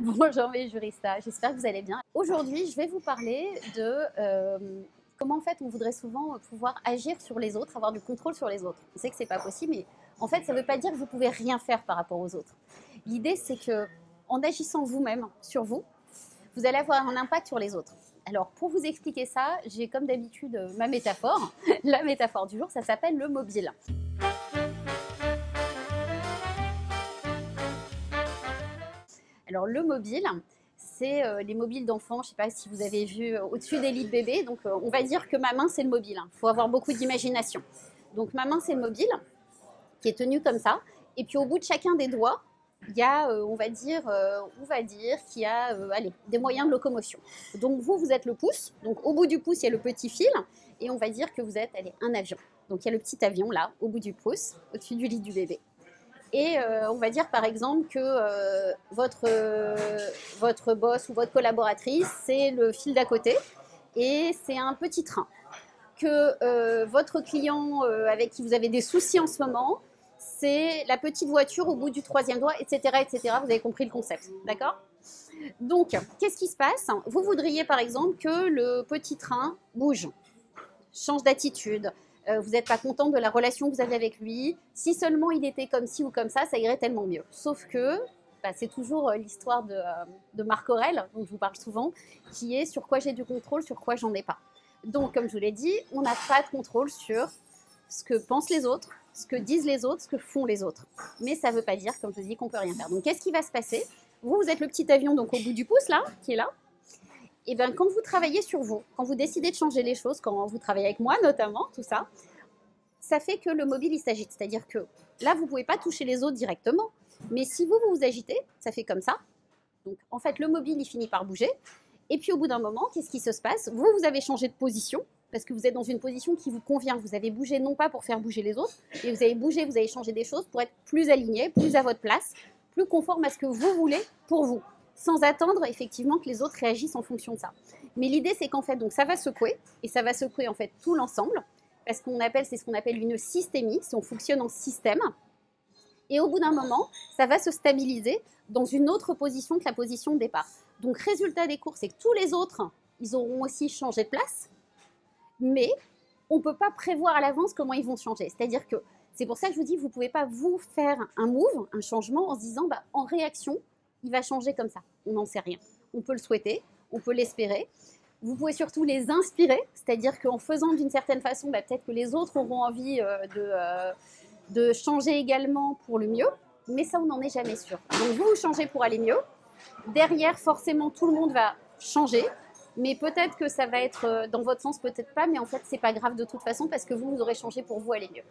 Bonjour mes juristas, j'espère que vous allez bien. Aujourd'hui, je vais vous parler de comment en fait on voudrait souvent pouvoir agir sur les autres, avoir du contrôle sur les autres. On sait que c'est pas possible, mais en fait ça ne veut pas dire que vous pouvez rien faire par rapport aux autres. L'idée c'est que en agissant vous-même sur vous, vous allez avoir un impact sur les autres. Alors pour vous expliquer ça, j'ai comme d'habitude ma métaphore. La métaphore du jour, ça s'appelle le mobile. Alors le mobile, c'est les mobiles d'enfants. Je ne sais pas si vous avez vu au-dessus des lits de bébé. Donc on va dire que ma main c'est le mobile. Il faut avoir beaucoup d'imagination. Donc ma main c'est le mobile qui est tenu comme ça. Et puis au bout de chacun des doigts, il y a, on va dire qu'il y a des moyens de locomotion. Donc vous êtes le pouce. Donc au bout du pouce, il y a le petit fil. Et on va dire que vous êtes un avion. Donc il y a le petit avion là, au bout du pouce, au-dessus du lit du bébé. Et on va dire par exemple que votre boss ou votre collaboratrice, c'est le fil d'à côté et c'est un petit train. Que votre client avec qui vous avez des soucis en ce moment, c'est la petite voiture au bout du troisième doigt, etc., etc. Vous avez compris le concept, d'accord? Donc, qu'est-ce qui se passe? Vous voudriez par exemple que le petit train bouge, change d'attitude, vous n'êtes pas content de la relation que vous avez avec lui. Si seulement il était comme ci ou comme ça irait tellement mieux. Sauf que c'est toujours l'histoire de Marc Aurèle, dont je vous parle souvent, qui est sur quoi j'ai du contrôle, sur quoi j'en ai pas. Donc, comme je vous l'ai dit, on n'a pas de contrôle sur ce que pensent les autres, ce que disent les autres, ce que font les autres. Mais ça ne veut pas dire, comme je vous dis, qu'on ne peut rien faire. Donc, qu'est-ce qui va se passer? Vous êtes le petit avion donc au bout du pouce, là, qui est là. Et bien, quand vous travaillez sur vous, quand vous décidez de changer les choses, quand vous travaillez avec moi notamment, tout ça, ça fait que le mobile, il s'agite. C'est-à-dire que là, vous ne pouvez pas toucher les autres directement. Mais si vous vous agitez, ça fait comme ça. Donc, en fait, le mobile, il finit par bouger. Et puis, au bout d'un moment, qu'est-ce qui se passe? Vous avez changé de position parce que vous êtes dans une position qui vous convient. Vous avez bougé non pas pour faire bouger les autres, mais vous avez bougé, vous avez changé des choses pour être plus aligné, plus à votre place, plus conforme à ce que vous voulez pour vous, sans attendre effectivement que les autres réagissent en fonction de ça. Mais l'idée, c'est qu'en fait, donc, ça va secouer, et ça va secouer en fait tout l'ensemble, parce qu'on appelle, c'est ce qu'on appelle une systémie, si on fonctionne en système. Et au bout d'un moment, ça va se stabiliser dans une autre position que la position de départ. Donc, résultat des cours, c'est que tous les autres, ils auront aussi changé de place, mais on ne peut pas prévoir à l'avance comment ils vont changer. C'est-à-dire que c'est pour ça que je vous dis, vous ne pouvez pas vous faire un move, un changement, en se disant, en réaction, il va changer comme ça. On n'en sait rien. On peut le souhaiter, on peut l'espérer. Vous pouvez surtout les inspirer, c'est-à-dire qu'en faisant d'une certaine façon, peut-être que les autres auront envie de changer également pour le mieux, mais ça, on n'en est jamais sûr. Donc vous changez pour aller mieux. Derrière, forcément, tout le monde va changer, mais peut-être que ça va être dans votre sens, peut-être pas, mais en fait, c'est pas grave de toute façon parce que vous aurez changé pour vous aller mieux.